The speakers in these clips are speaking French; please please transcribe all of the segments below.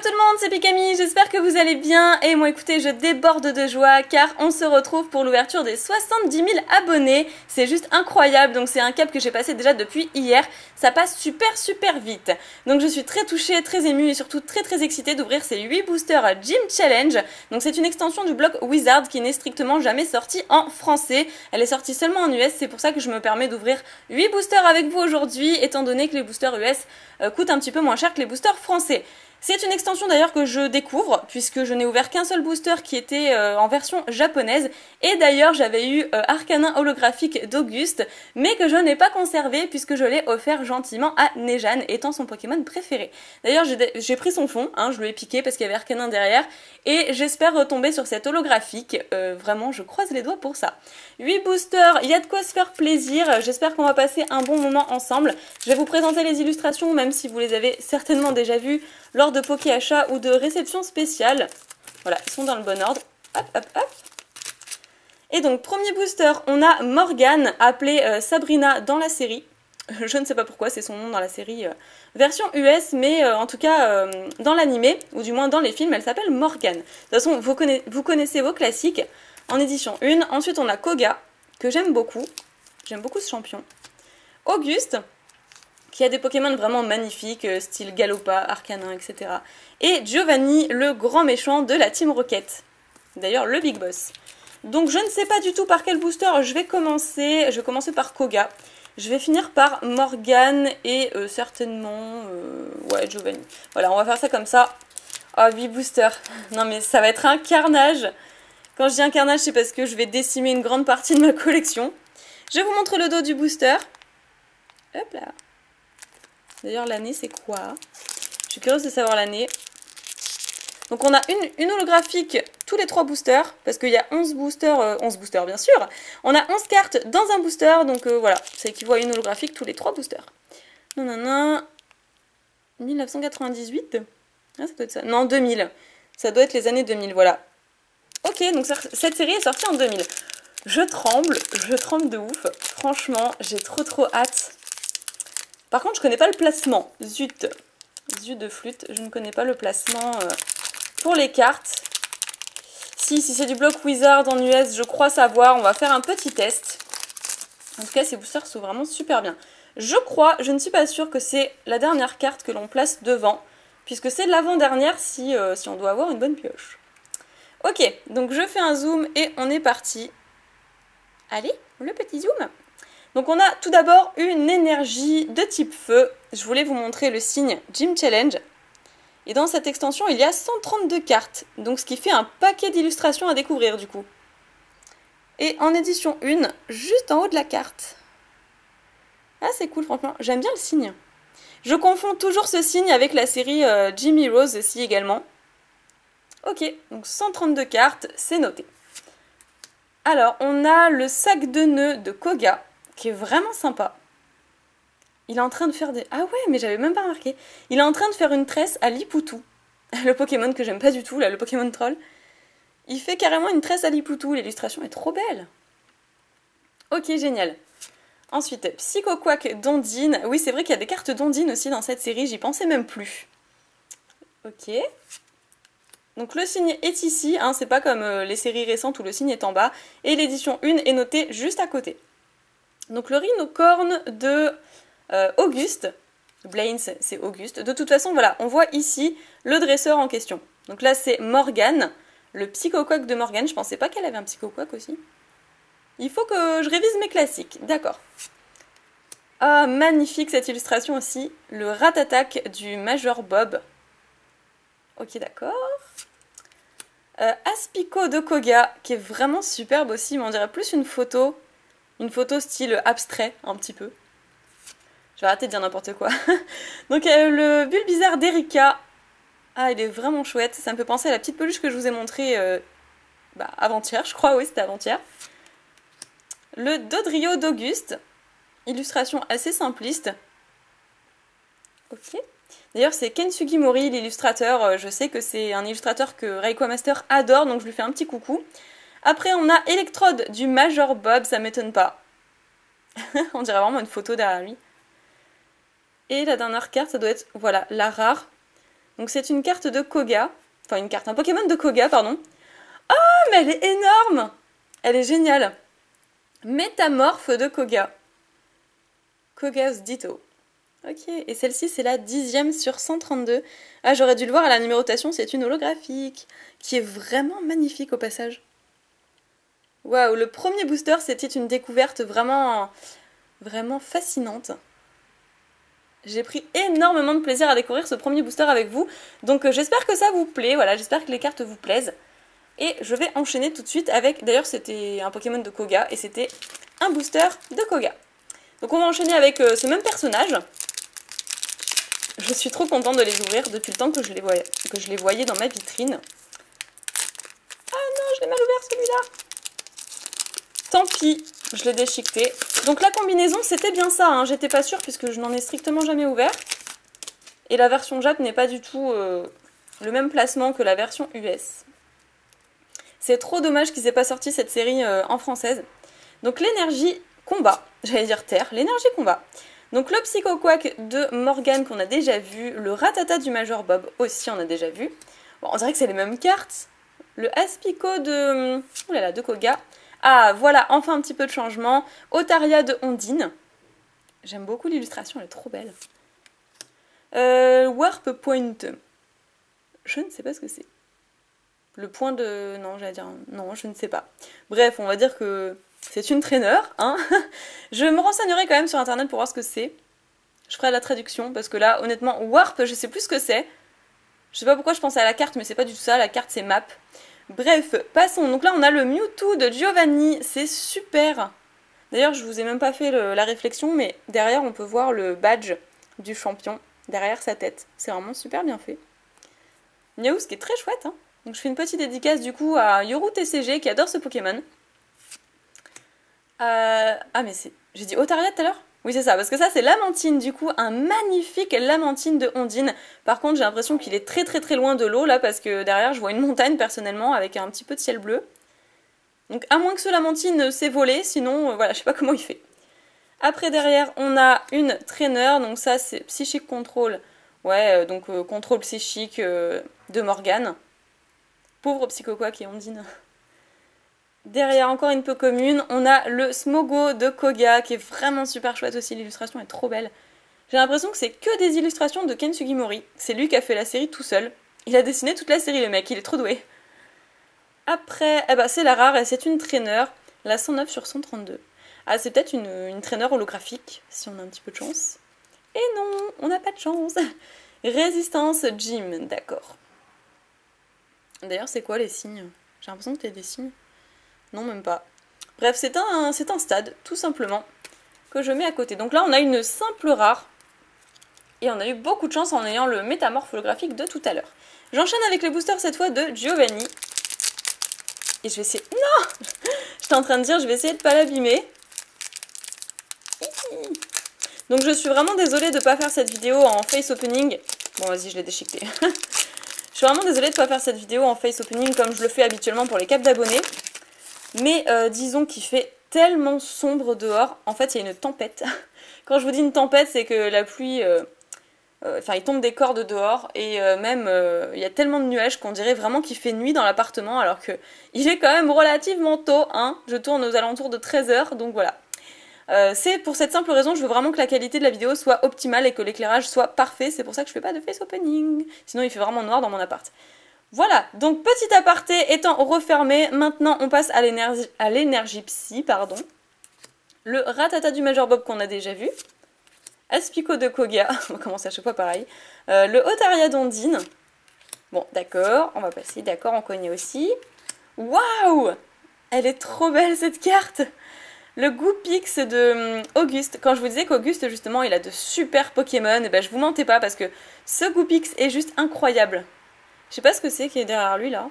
tout le monde, c'est Pikami, j'espère que vous allez bien. Et moi écoutez, je déborde de joie car on se retrouve pour l'ouverture des 70 000 abonnés. C'est juste incroyable, donc c'est un cap que j'ai passé déjà depuis hier. Ça passe super vite. Donc je suis très touchée, très émue et surtout très excitée d'ouvrir ces 8 boosters Gym Challenge. Donc c'est une extension du bloc Wizard qui n'est strictement jamais sortie en français. Elle est sortie seulement en US, c'est pour ça que je me permets d'ouvrir 8 boosters avec vous aujourd'hui, étant donné que les boosters US coûtent un petit peu moins cher que les boosters français. C'est une extension d'ailleurs que je découvre, puisque je n'ai ouvert qu'un seul booster qui était en version japonaise, et d'ailleurs j'avais eu Arcanin holographique d'Auguste, mais que je n'ai pas conservé puisque je l'ai offert gentiment à Nejan, étant son Pokémon préféré. D'ailleurs j'ai pris son fond, hein, je lui ai piqué parce qu'il y avait Arcanin derrière, et j'espère retomber sur cet holographique, vraiment je croise les doigts pour ça. 8 boosters, il y a de quoi se faire plaisir, j'espère qu'on va passer un bon moment ensemble. Je vais vous présenter les illustrations, même si vous les avez certainement déjà vues lors de Poké Achat ou de réception spéciale. Voilà, ils sont dans le bon ordre. Hop. Et donc, premier booster, on a Morgane, appelée Sabrina dans la série. Je ne sais pas pourquoi, c'est son nom dans la série version US, mais en tout cas, dans l'animé, ou du moins dans les films, elle s'appelle Morgane. De toute façon, vous connaissez vos classiques. En édition 1, ensuite on a Koga, que j'aime beaucoup. J'aime beaucoup ce champion. Auguste, qui a des Pokémon vraiment magnifiques, style Galopa, Arcanin, etc. Et Giovanni, le grand méchant de la Team Rocket. D'ailleurs, le Big Boss. Donc je ne sais pas du tout par quel booster je vais commencer. Je vais commencer par Koga. Je vais finir par Morgane et certainement... ouais, Giovanni. Voilà, on va faire ça comme ça. Oh, 8 boosters. Non mais ça va être un carnage. Quand je dis un carnage, c'est parce que je vais décimer une grande partie de ma collection. Je vous montre le dos du booster. Hop là. D'ailleurs, l'année, c'est quoi? Je suis curieuse de savoir l'année. Donc, on a une holographique tous les 3 boosters, parce qu'il y a 11 boosters, 11 boosters, bien sûr. On a 11 cartes dans un booster, donc voilà, ça équivaut à une holographique tous les 3 boosters. Non, 1998? Ah, ça doit être ça. Non, 2000. Ça doit être les années 2000, voilà. Ok, donc cette série est sortie en 2000. Je tremble de ouf. Franchement, j'ai trop hâte. Par contre, je connais pas le placement. Zut de flûte, je ne connais pas le placement pour les cartes. Si c'est du bloc Wizard en US, je crois savoir. On va faire un petit test. En tout cas, ces boosters sont vraiment super bien. Je ne suis pas sûre que c'est la dernière carte que l'on place devant, puisque c'est l'avant-dernière si on doit avoir une bonne pioche. Ok, donc je fais un zoom et on est parti. Allez, le petit zoom. Donc on a tout d'abord une énergie de type feu. Je voulais vous montrer le signe Gym Challenge. Et dans cette extension, il y a 132 cartes. Donc ce qui fait un paquet d'illustrations à découvrir du coup. Et en édition 1, juste en haut de la carte. Ah c'est cool franchement, j'aime bien le signe. Je confonds toujours ce signe avec la série Jimmy Rose aussi également. Ok, donc 132 cartes, c'est noté. Alors on a le sac de nœuds de Koga, qui est vraiment sympa. Il est en train de faire des... Ah ouais, mais j'avais même pas remarqué. Il est en train de faire une tresse à Lipoutou. Le Pokémon que j'aime pas du tout, là, le Pokémon Troll. Il fait carrément une tresse à Lipoutou. L'illustration est trop belle. Ok, génial. Ensuite, Psycho Quack d'Ondine. Oui, c'est vrai qu'il y a des cartes d'Ondine aussi dans cette série. J'y pensais même plus. Ok. Donc le signe est ici. Hein, c'est pas comme les séries récentes où le signe est en bas. Et l'édition 1 est notée juste à côté. Donc le rhinocorne de Auguste, Blaine c'est Auguste, de toute façon voilà, on voit ici le dresseur en question. Donc là c'est Morgane, le Psychoquack de Morgane, je pensais pas qu'elle avait un Psychoquack aussi. Il faut que je révise mes classiques, d'accord. Ah magnifique cette illustration aussi, le Ratatak du Major Bob. Ok d'accord. Aspico de Koga, qui est vraiment superbe aussi, mais on dirait plus une photo style abstrait un petit peu. Je vais arrêter de dire n'importe quoi. Donc le Bulbizarre d'Erika. Ah, il est vraiment chouette. Ça me fait penser à la petite peluche que je vous ai montrée avant-hier, je crois. Oui, c'était avant-hier. Le Dodrio d'Auguste. Illustration assez simpliste. Ok. D'ailleurs, c'est Ken Sugimori, l'illustrateur. Je sais que c'est un illustrateur que Reiko Master adore, donc je lui fais un petit coucou. Après, on a Electrode du Major Bob. Ça m'étonne pas. On dirait vraiment une photo derrière lui. Et la dernière carte, ça doit être, voilà, la rare. Donc c'est une carte de Koga. Enfin un Pokémon de Koga, pardon. Oh, mais elle est énorme! Elle est géniale. Métamorphe de Koga. Koga's Ditto. Ok, et celle-ci c'est la 10e sur 132. Ah, j'aurais dû le voir à la numérotation, c'est une holographique. Qui est vraiment magnifique au passage. Waouh, le premier booster c'était une découverte vraiment fascinante. J'ai pris énormément de plaisir à découvrir ce premier booster avec vous. Donc j'espère que ça vous plaît, voilà, j'espère que les cartes vous plaisent. Et je vais enchaîner tout de suite avec... D'ailleurs c'était un Pokémon de Koga et c'était un booster de Koga. Donc on va enchaîner avec ce même personnage. Je suis trop contente de les ouvrir depuis le temps que je les voyais dans ma vitrine. Ah non, je l'ai mal ouvert celui-là. Tant pis, je l'ai déchiqueté. Donc la combinaison, c'était bien ça, hein. J'étais pas sûre puisque je n'en ai strictement jamais ouvert. Et la version Jap n'est pas du tout le même placement que la version US. C'est trop dommage qu'ils aient pas sorti cette série en française. Donc l'énergie combat, j'allais dire terre, l'énergie combat. Donc le Psycho Quack de Morgane qu'on a déjà vu, le Ratata du Major Bob aussi on a déjà vu. Bon, on dirait que c'est les mêmes cartes. Le Aspico de... Oulala, de Koga. Ah, voilà, enfin un petit peu de changement. Otaria de Ondine. J'aime beaucoup l'illustration, elle est trop belle. Warp Point. Je ne sais pas ce que c'est. Le point de... Non, j'allais dire... Non, je ne sais pas. Bref, on va dire que c'est une trainer, hein. Je me renseignerai quand même sur internet pour voir ce que c'est. Je ferai la traduction, parce que là, honnêtement, Warp, je sais plus ce que c'est. Je sais pas pourquoi je pensais à la carte, mais c'est pas du tout ça. La carte, c'est Map. Bref, passons. Donc là, on a le Mewtwo de Giovanni. C'est super. D'ailleurs, je vous ai même pas fait la réflexion, mais derrière, on peut voir le badge du champion derrière sa tête. C'est vraiment super bien fait. Niaouz qui est très chouette, hein. Donc je fais une petite dédicace du coup à Yoru TCG qui adore ce Pokémon. Ah mais c'est... J'ai dit Otaria tout à l'heure? Oui c'est ça, parce que ça c'est Lamantine du coup, un magnifique Lamantine de Ondine. Par contre j'ai l'impression qu'il est très loin de l'eau là, parce que derrière je vois une montagne personnellement avec un petit peu de ciel bleu. Donc à moins que ce Lamantine s'est volé, sinon voilà, je sais pas comment il fait. Après derrière on a une trainer, donc ça c'est Psychic Control. Ouais, donc contrôle psychique de Morgane. Pauvre Psycho Quack et Ondine. Derrière, encore une peu commune, on a le Smogo de Koga, qui est vraiment super chouette aussi, l'illustration est trop belle. J'ai l'impression que c'est que des illustrations de Ken Sugimori. C'est lui qui a fait la série tout seul. Il a dessiné toute la série, le mec, il est trop doué. Après, eh ben, c'est la rare, et c'est une trainer, la 109 sur 132. Ah, c'est peut-être une trainer holographique, si on a un petit peu de chance. Et non, on n'a pas de chance. Résistance Gym, d'accord. D'ailleurs, c'est quoi les signes? J'ai l'impression que t'as des signes. Non, même pas. Bref, c'est un stade, tout simplement, que je mets à côté. Donc là, on a une simple rare. Et on a eu beaucoup de chance en ayant le métamorphe holographique de tout à l'heure. J'enchaîne avec les boosters cette fois de Giovanni. Et je vais essayer... Non! J'étais en train de dire, je vais essayer de pas l'abîmer. Donc je suis vraiment désolée de ne pas faire cette vidéo en face opening. Bon, vas-y, je l'ai déchiqueté. Je suis vraiment désolée de ne pas faire cette vidéo en face opening comme je le fais habituellement pour les caps d'abonnés. Mais disons qu'il fait tellement sombre dehors. En fait, il y a une tempête. Quand je vous dis une tempête, c'est que la pluie... Enfin, il tombe des cordes dehors. Et même, il y a tellement de nuages qu'on dirait vraiment qu'il fait nuit dans l'appartement. Alors que il est quand même relativement tôt. Hein. Je tourne aux alentours de 13 h. Donc voilà. C'est pour cette simple raison, je veux vraiment que la qualité de la vidéo soit optimale et que l'éclairage soit parfait. C'est pour ça que je fais pas de face opening. Sinon, il fait vraiment noir dans mon appart. Voilà, donc petit aparté étant refermé, maintenant on passe à l'énergie psy, pardon. Le Ratata du Major Bob qu'on a déjà vu. Aspico de Koga, on va commencer à chaque fois pareil. Le Otaria d'Ondine. Bon, d'accord, on va passer, d'accord, on connaît aussi. Waouh! Elle est trop belle cette carte! Le Goopix de Auguste. Quand je vous disais qu'Auguste, justement, il a de super Pokémon, et ben je vous mentais pas parce que ce Goopix est juste incroyable. Je sais pas ce que c'est qui est derrière lui, là.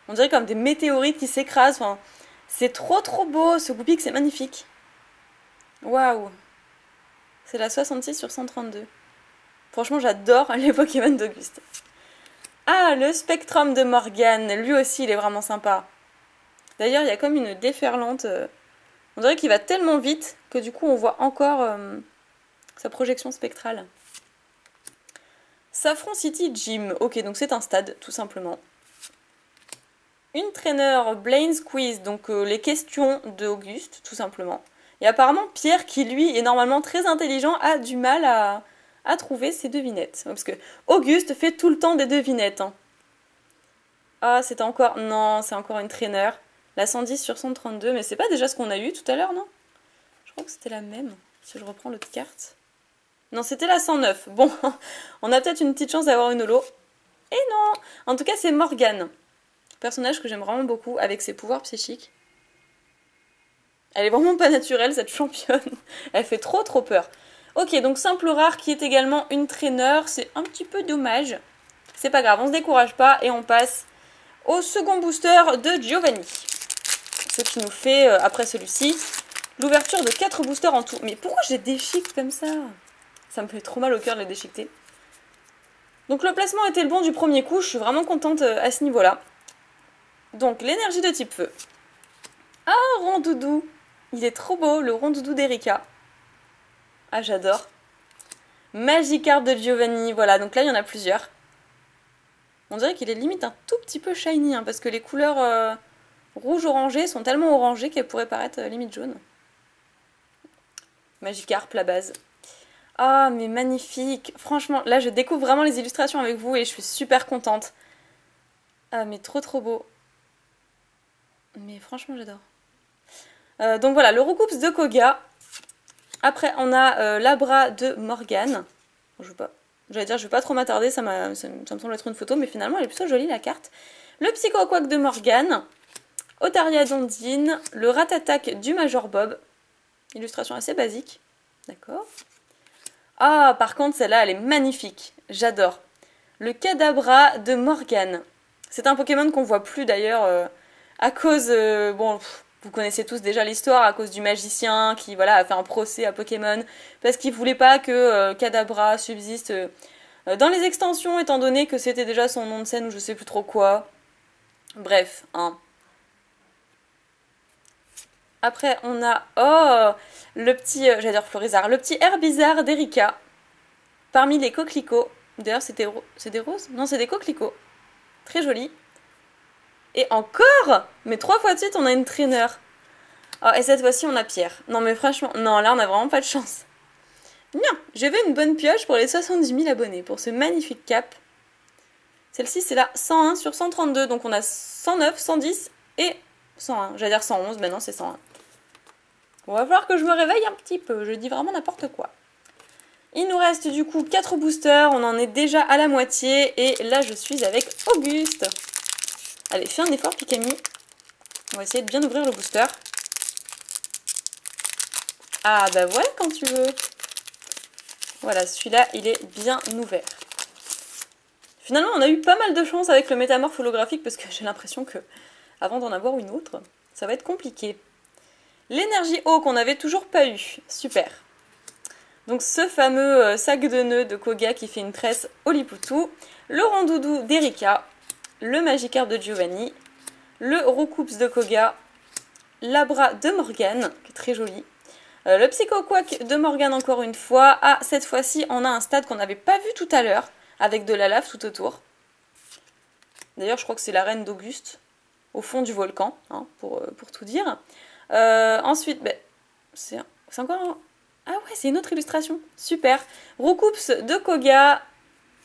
On dirait comme des météorites qui s'écrasent. Enfin, c'est trop beau. Ce Goopix, c'est magnifique. Waouh! C'est la 66 sur 132. Franchement, j'adore les Pokémon d'Auguste. Ah, le Spectrum de Morgane. Lui aussi, il est vraiment sympa. D'ailleurs, il y a comme une déferlante. On dirait qu'il va tellement vite que du coup, on voit encore sa projection spectrale. Saffron City Gym. Ok, donc c'est un stade, tout simplement. Une trainer Blaine's Quiz, donc les questions d'Auguste, tout simplement. Et apparemment, Pierre, qui lui est normalement très intelligent, a du mal à trouver ses devinettes. Parce que Auguste fait tout le temps des devinettes. Hein. Ah, c'est encore... Non, c'est encore une trainer. La 110 sur 132, mais c'est pas déjà ce qu'on a eu tout à l'heure, non? Je crois que c'était la même, si je reprends l'autre carte. Non, c'était la 109. Bon, on a peut-être une petite chance d'avoir une holo. Et non! En tout cas, c'est Morgane. Personnage que j'aime vraiment beaucoup, avec ses pouvoirs psychiques. Elle est vraiment pas naturelle, cette championne. Elle fait trop peur. Ok, donc simple rare qui est également une traîneur. C'est un petit peu dommage. C'est pas grave, on se décourage pas et on passe au second booster de Giovanni. Ce qui nous fait, après celui-ci, l'ouverture de 4 boosters en tout. Mais pourquoi je les déchique comme ça? Ça me fait trop mal au cœur de les déchiqueter. Donc le placement était le bon du premier coup, je suis vraiment contente à ce niveau-là. Donc l'énergie de type feu. Ah, Rondoudou. Il est trop beau, le Rondoudou d'Erika. Ah, j'adore. Magikarp de Giovanni, voilà, donc là il y en a plusieurs. On dirait qu'il est limite un tout petit peu shiny, hein, parce que les couleurs rouge-orangé sont tellement orangées qu'elles pourraient paraître limite jaunes. Magikarp, la base. Ah, mais magnifique. Franchement, là je découvre vraiment les illustrations avec vous et je suis super contente. Ah, mais trop beau. Mais franchement, j'adore. Donc voilà, le Roucoups de Koga. Après, on a l'Abra de Morgane. J'allais dire, je vais pas trop m'attarder, ça me semble être une photo, mais finalement, elle est plutôt jolie, la carte. Le Psycho-Quack de Morgane. Otaria d'Ondine. Le Ratatac du Major Bob. Illustration assez basique. D'accord. Ah, par contre, celle-là, elle est magnifique. J'adore. Le Kadabra de Morgane. C'est un Pokémon qu'on voit plus, d'ailleurs, à cause... bon... Vous connaissez tous déjà l'histoire à cause du magicien qui voilà, a fait un procès à Pokémon parce qu'il voulait pas que Kadabra subsiste dans les extensions étant donné que c'était déjà son nom de scène ou je sais plus trop quoi. Bref, hein. Après on a le petit, j'allais dire Florizard, le petit Herbizarre d'Erika parmi les coquelicots. D'ailleurs c'est des roses? Non, c'est des coquelicots. Très joli. Et encore! Mais 3 fois de suite, on a une trainer. Oh, et cette fois-ci, on a Pierre. Non, mais franchement, non, là, on a vraiment pas de chance. Non, je veux une bonne pioche pour les 70 000 abonnés, pour ce magnifique cap. Celle-ci, c'est la 101 sur 132, donc on a 109, 110 et 101. J'allais dire 111, mais non, c'est 101. Il va falloir que je me réveille un petit peu, je dis vraiment n'importe quoi. Il nous reste du coup 4 boosters, on en est déjà à la moitié, et là, je suis avec Auguste. Allez, fais un effort, Pikami. On va essayer de bien ouvrir le booster. Ah, bah voilà quand tu veux. Voilà, celui-là, il est bien ouvert. Finalement, on a eu pas mal de chance avec le métamorphe holographique parce que j'ai l'impression que, avant d'en avoir une autre, ça va être compliqué. L'énergie eau qu'on n'avait toujours pas eu. Super. Donc ce fameux sac de nœuds de Koga qui fait une tresse Oliputu. Le Rondoudou d'Erika. Le Magikarp de Giovanni, le Roucoups de Koga, l'Abra de Morgane, qui est très joli, le Psycho-Quack de Morgane encore une fois. Ah, cette fois-ci, on a un stade qu'on n'avait pas vu tout à l'heure, avec de la lave tout autour. D'ailleurs, je crois que c'est la reine d'Auguste, au fond du volcan, hein, pour tout dire. Ensuite, ben, c'est encore un... Ah ouais, c'est une autre illustration, super. Roucoups de Koga,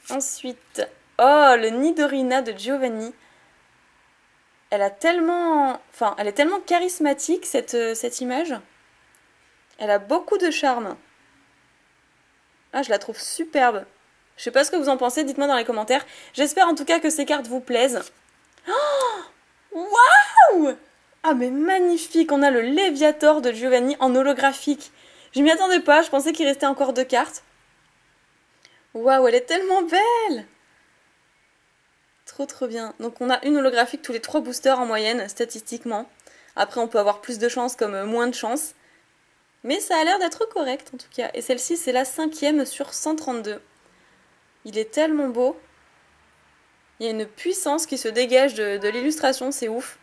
ensuite... Oh, le Nidorina de Giovanni. Elle a tellement... Enfin, elle est tellement charismatique, cette image. Elle a beaucoup de charme. Ah, je la trouve superbe. Je sais pas ce que vous en pensez, dites-moi dans les commentaires. J'espère en tout cas que ces cartes vous plaisent. Oh, waouh! Ah, mais magnifique! On a le Léviator de Giovanni en holographique. Je m'y attendais pas, je pensais qu'il restait encore 2 cartes. Waouh, elle est tellement belle! Trop bien. Donc on a une holographique tous les 3 boosters en moyenne, statistiquement. Après on peut avoir plus de chance comme moins de chance. Mais ça a l'air d'être correct en tout cas. Et celle-ci c'est la 5e sur 132. Il est tellement beau. Il y a une puissance qui se dégage de l'illustration, c'est ouf.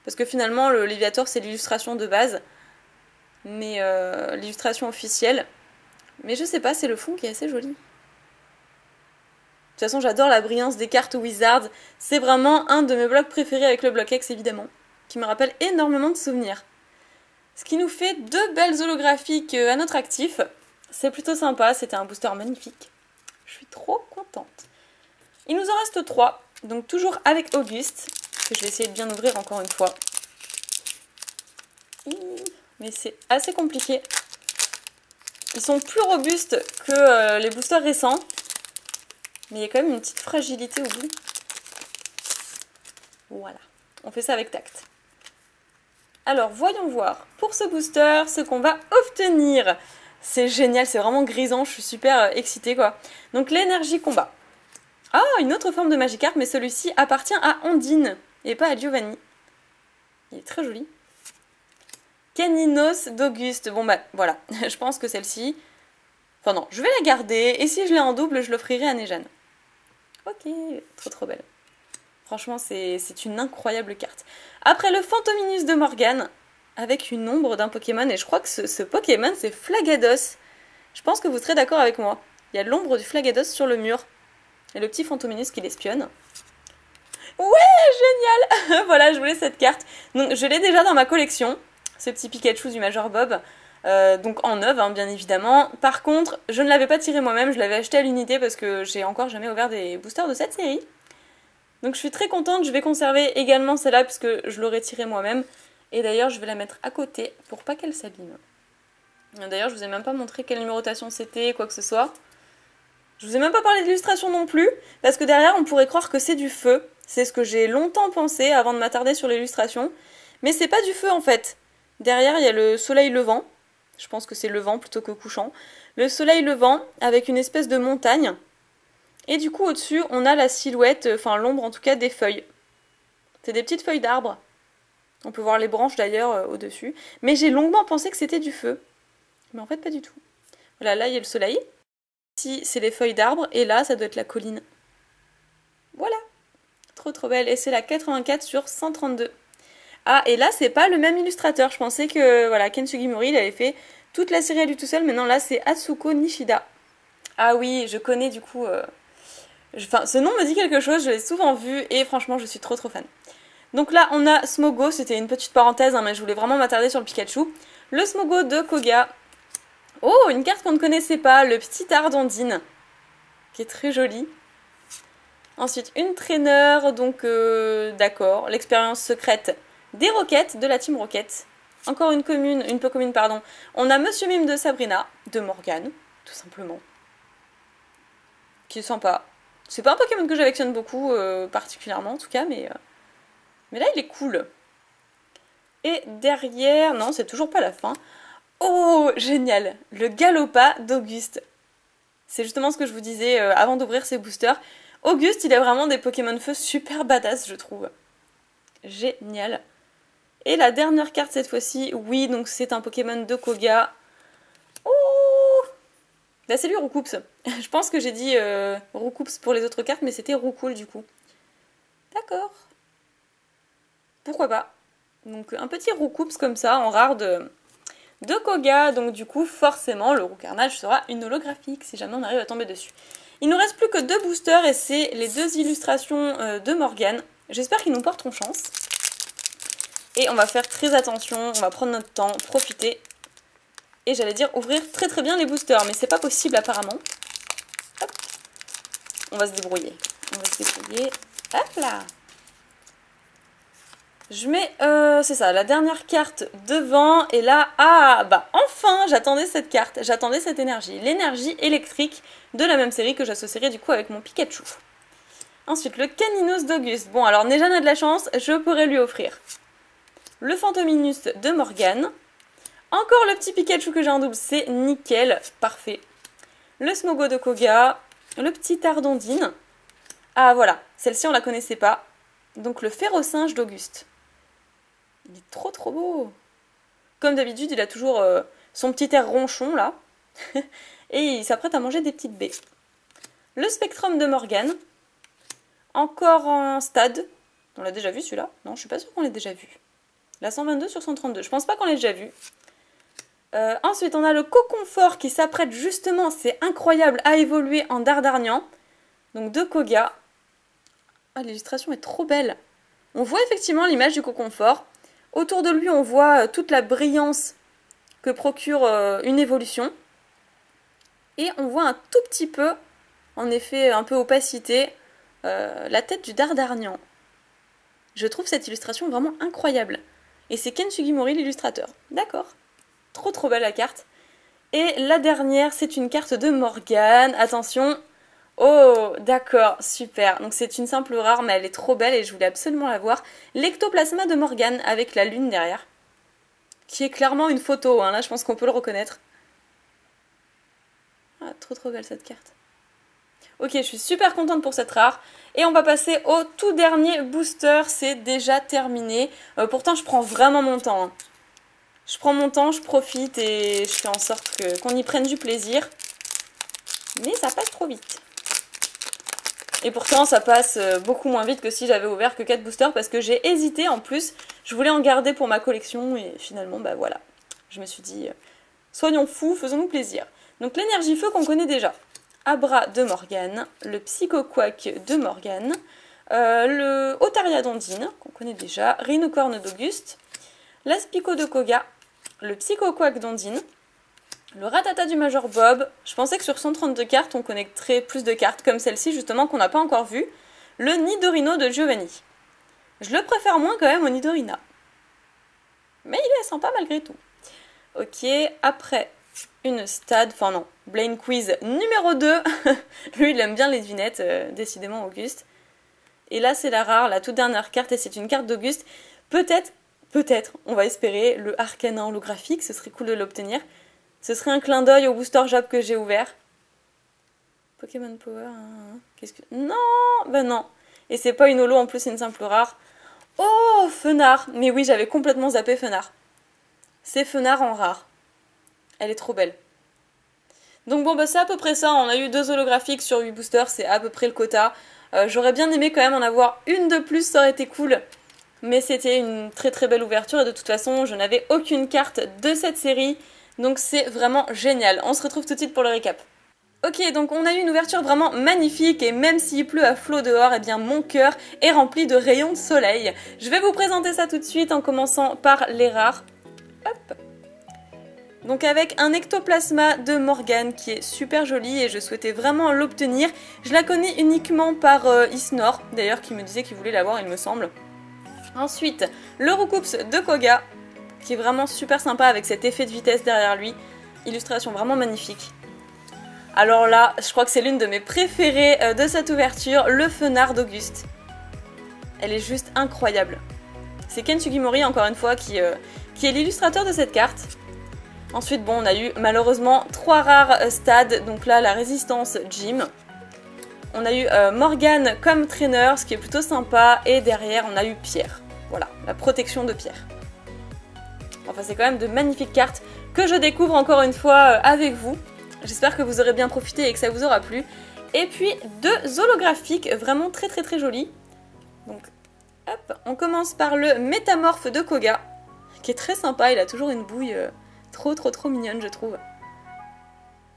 Parce que finalement le Léviator c'est l'illustration de base. Mais l'illustration officielle. Mais je sais pas, c'est le fond qui est assez joli. façon, j'adore la brillance des cartes Wizards. C'est vraiment un de mes blocs préférés avec le bloc X, évidemment, qui me rappelle énormément de souvenirs. Ce qui nous fait 2 belles holographiques à notre actif. C'est plutôt sympa, c'était un booster magnifique. Je suis trop contente. Il nous en reste 3, donc toujours avec Auguste, que je vais essayer de bien ouvrir encore une fois. Mais c'est assez compliqué. Ils sont plus robustes que les boosters récents. Mais il y a quand même une petite fragilité au bout. Voilà, on fait ça avec tact. Alors, voyons voir pour ce booster ce qu'on va obtenir. C'est génial, c'est vraiment grisant, je suis super excitée quoi. Donc l'énergie combat. Ah, une autre forme de Magikarp, mais celui-ci appartient à Ondine et pas à Giovanni. Il est très joli. Caninos d'Auguste. Bon bah voilà, je pense que celle-ci... Enfin non, je vais la garder et si je l'ai en double, je l'offrirai à Nejane. Ok, trop belle. Franchement, c'est une incroyable carte. Après le Fantominus de Morgane, avec une ombre d'un Pokémon, et je crois que ce Pokémon, c'est Flagados. Je pense que vous serez d'accord avec moi. Il y a l'ombre du Flagados sur le mur. Et le petit Fantominus qui l'espionne. Ouais, génial. Voilà, je voulais cette carte. Donc, je l'ai déjà dans ma collection, ce petit Pikachu du Major Bob. Donc en neuve, hein, bien évidemment. Par contre, je ne l'avais pas tiré moi-même, je l'avais acheté à l'unité parce que j'ai encore jamais ouvert des boosters de cette série. Donc je suis très contente, je vais conserver également celle-là puisque je l'aurais tirée moi-même. Et d'ailleurs, je vais la mettre à côté pour pas qu'elle s'abîme. D'ailleurs, je vous ai même pas montré quelle numérotation c'était, quoi que ce soit. Je vous ai même pas parlé d'illustration non plus, parce que derrière, on pourrait croire que c'est du feu. C'est ce que j'ai longtemps pensé avant de m'attarder sur l'illustration. Mais c'est pas du feu en fait. Derrière, il y a le soleil levant. Je pense que c'est levant plutôt que couchant. Le soleil levant avec une espèce de montagne. Et du coup, au-dessus, on a la silhouette, enfin l'ombre en tout cas, des feuilles. C'est des petites feuilles d'arbres. On peut voir les branches d'ailleurs au-dessus. Mais j'ai longuement pensé que c'était du feu. Mais en fait, pas du tout. Voilà, là, il y a le soleil. Ici, c'est les feuilles d'arbres. Et là, ça doit être la colline. Voilà. Trop belle. Et c'est la 84 sur 132. Ah, et là, c'est pas le même illustrateur. Je pensais que, voilà, Ken Sugimori, il avait fait toute la série à lui tout seul. Mais non, là, c'est Atsuko Nishida. Ah oui, je connais du coup... Enfin, ce nom me dit quelque chose, je l'ai souvent vu. Et franchement, je suis trop fan. Donc là, on a Smogo. C'était une petite parenthèse, hein, mais je voulais vraiment m'attarder sur le Pikachu. Le Smogo de Koga. Oh, une carte qu'on ne connaissait pas. Le petit Ardondine. Qui est très joli. Ensuite, une trainer. Donc, d'accord. L'expérience secrète des Rockets, de la Team Rocket. Encore une peu commune, pardon. On a Monsieur Mime de Sabrina, de Morgane, tout simplement. Qui est sympa. C'est pas un Pokémon que j'affectionne beaucoup, particulièrement en tout cas, mais là il est cool. Et derrière, non, c'est toujours pas la fin. Oh, génial! Le Galopa d'Auguste. C'est justement ce que je vous disais avant d'ouvrir ces boosters. Auguste, il a vraiment des Pokémon feu super badass, je trouve. Génial. Et la dernière carte cette fois-ci, oui, donc c'est un Pokémon de Koga. Oh! Bah c'est lui Roucoups. Je pense que j'ai dit Roucoups pour les autres cartes, mais c'était Roucoule du coup. D'accord. Pourquoi pas. Donc un petit Roucoups comme ça, en rare de Koga. Donc du coup, forcément, le Roucarnage sera une holographique, si jamais on arrive à tomber dessus. Il nous reste plus que 2 boosters, et c'est les 2 illustrations de Morgane. J'espère qu'ils nous porteront chance. Et on va faire très attention, on va prendre notre temps, profiter. Et j'allais dire ouvrir très bien les boosters, mais c'est pas possible apparemment. Hop. On va se débrouiller. Hop là. Je mets, c'est ça, la dernière carte devant. Et là, ah, bah enfin, j'attendais cette carte, j'attendais cette énergie. L'énergie électrique de la même série que j'associerai du coup avec mon Pikachu. Ensuite, le Caninos d'Auguste. Bon, alors Nejane a de la chance, je pourrais lui offrir le Fantominus de Morgane. Encore le petit Pikachu que j'ai en double, c'est nickel, parfait. Le Smogo de Koga, le petit Ardondine. Ah voilà, celle-ci on la connaissait pas. Donc le Férocinge d'Auguste. Il est trop beau. Comme d'habitude, il a toujours son petit air ronchon là. Et il s'apprête à manger des petites baies. Le Spectrum de Morgane. Encore un stade. On l'a déjà vu celui-là? Non, je suis pas sûre qu'on l'ait déjà vu. La 122 sur 132, je pense pas qu'on l'ait déjà vu. Ensuite, on a le Coconfort qui s'apprête justement, c'est incroyable, à évoluer en Dardarnian. Donc de Koga. Ah, l'illustration est trop belle. On voit effectivement l'image du coconfort. Autour de lui, on voit toute la brillance que procure une évolution. Et on voit un tout petit peu, en effet un peu opacité, la tête du Dardarnian. Je trouve cette illustration vraiment incroyable. Et c'est Ken Sugimori l'illustrateur. D'accord. Trop trop belle la carte. Et la dernière, c'est une carte de Morgane. Attention. Oh, d'accord, super. Donc c'est une simple rare, mais elle est trop belle et je voulais absolument la voir. L'Ectoplasma de Morgane avec la lune derrière. Qui est clairement une photo, hein. Là je pense qu'on peut le reconnaître. Ah, trop trop belle cette carte. Ok, je suis super contente pour cette rare. Et on va passer au tout dernier booster. C'est déjà terminé. Pourtant, je prends vraiment mon temps. Hein. Je prends mon temps, je profite et je fais en sorte qu'on y prenne du plaisir. Mais ça passe trop vite. Et pourtant, ça passe beaucoup moins vite que si j'avais ouvert que 4 boosters parce que j'ai hésité en plus. Je voulais en garder pour ma collection et finalement, bah voilà. Je me suis dit, soyons fous, faisons-nous plaisir. Donc l'énergie feu qu'on connaît déjà. Abra de Morgane, le Psycho-Quack de Morgane, le Otaria d'Ondine, qu'on connaît déjà, Rhinocorne d'Auguste, l'Aspico de Koga, le Psycho-Quack d'Ondine, le Ratata du Major Bob. Je pensais que sur 132 cartes, on connecterait plus de cartes comme celle-ci, justement, qu'on n'a pas encore vue. Le Nidorino de Giovanni. Je le préfère moins quand même au Nidorina. Mais il est sympa malgré tout. Ok, après une stade, enfin non, Blaine Quiz numéro 2. Lui, il aime bien les devinettes, décidément Auguste. Et là, c'est la rare, la toute dernière carte, et c'est une carte d'Auguste. Peut-être, on va espérer, le Arcana holographique, ce serait cool de l'obtenir. Ce serait un clin d'œil au booster job que j'ai ouvert. Pokémon Power, qu'est-ce que... Non, ben non. Et c'est pas une holo, en plus c'est une simple rare. Oh, Fenard. Mais oui, j'avais complètement zappé Fenard. C'est Fenard en rare. Elle est trop belle. Donc bon, bah c'est à peu près ça. On a eu 2 holographiques sur 8 boosters, c'est à peu près le quota. J'aurais bien aimé quand même en avoir une de plus, ça aurait été cool. Mais c'était une très très belle ouverture et de toute façon, je n'avais aucune carte de cette série. Donc c'est vraiment génial. On se retrouve tout de suite pour le récap. Ok, donc on a eu une ouverture vraiment magnifique et même s'il pleut à flot dehors, eh bien mon cœur est rempli de rayons de soleil. Je vais vous présenter ça tout de suite en commençant par les rares. Hop. Donc avec un ectoplasma de Morgane qui est super joli et je souhaitais vraiment l'obtenir. Je la connais uniquement par Isnor, d'ailleurs qui me disait qu'il voulait l'avoir il me semble. Ensuite, le Roucoups de Koga, qui est vraiment super sympa avec cet effet de vitesse derrière lui. Illustration vraiment magnifique. Alors là, je crois que c'est l'une de mes préférées de cette ouverture, le Fenard d'Auguste. Elle est juste incroyable. C'est Ken Sugimori, encore une fois, qui est l'illustrateur de cette carte. Ensuite, bon, on a eu malheureusement 3 rares stades, donc là, la résistance Jim. On a eu Morgane comme traîneur, ce qui est plutôt sympa, et derrière, on a eu Pierre. Voilà, la protection de Pierre. Enfin, c'est quand même de magnifiques cartes que je découvre encore une fois avec vous. J'espère que vous aurez bien profité et que ça vous aura plu. Et puis, 2 holographiques vraiment très très très jolis. Donc, hop, on commence par le Métamorphe de Koga, qui est très sympa, il a toujours une bouille... trop mignonne je trouve.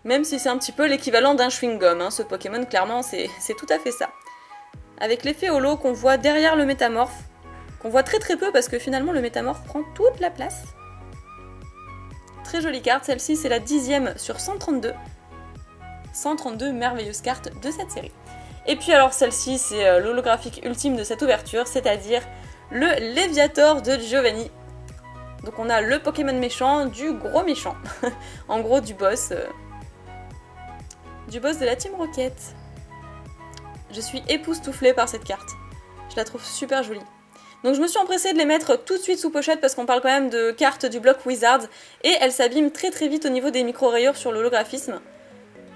Même si c'est un petit peu l'équivalent d'un chewing-gum, hein, ce Pokémon clairement c'est tout à fait ça. Avec l'effet holo qu'on voit derrière le métamorphe, qu'on voit très très peu parce que finalement le métamorphe prend toute la place. Très jolie carte, celle-ci c'est la 10e sur 132. 132 merveilleuses cartes de cette série. Et puis alors celle-ci c'est l'holographique ultime de cette ouverture, c'est-à-dire le Léviator de Giovanni. Donc on a le Pokémon méchant du gros méchant. En gros du boss de la Team Rocket. Je suis époustouflée par cette carte. Je la trouve super jolie. Donc je me suis empressée de les mettre tout de suite sous pochette parce qu'on parle quand même de cartes du bloc Wizards. Et elles s'abîment très très vite au niveau des micro-rayures sur l'holographisme.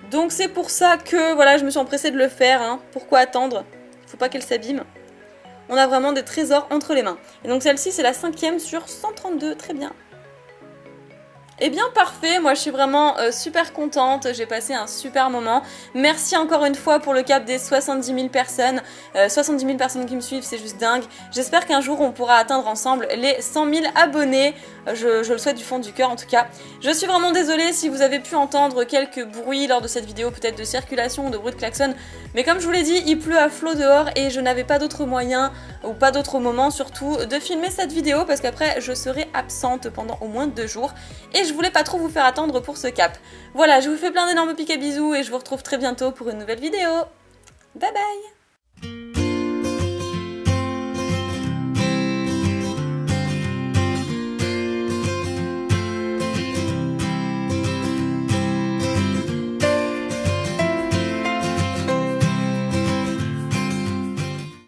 Donc c'est pour ça que voilà, je me suis empressée de le faire. Hein. Pourquoi attendre? Faut pas qu'elle s'abîme. On a vraiment des trésors entre les mains. Et donc celle-ci, c'est la 5e sur 132, très bien. Eh bien parfait, moi je suis vraiment super contente, j'ai passé un super moment. Merci encore une fois pour le cap des 70 000 personnes. 70 000 personnes qui me suivent, c'est juste dingue. J'espère qu'un jour on pourra atteindre ensemble les 100 000 abonnés. Je le souhaite du fond du cœur en tout cas. Je suis vraiment désolée si vous avez pu entendre quelques bruits lors de cette vidéo, peut-être de circulation ou de bruit de klaxon. Mais comme je vous l'ai dit, il pleut à flot dehors et je n'avais pas d'autre moyen, ou pas d'autre moment surtout, de filmer cette vidéo parce qu'après je serai absente pendant au moins 2 jours. Et je voulais pas trop vous faire attendre pour ce cap. Voilà, je vous fais plein d'énormes piques et bisous et je vous retrouve très bientôt pour une nouvelle vidéo. Bye bye!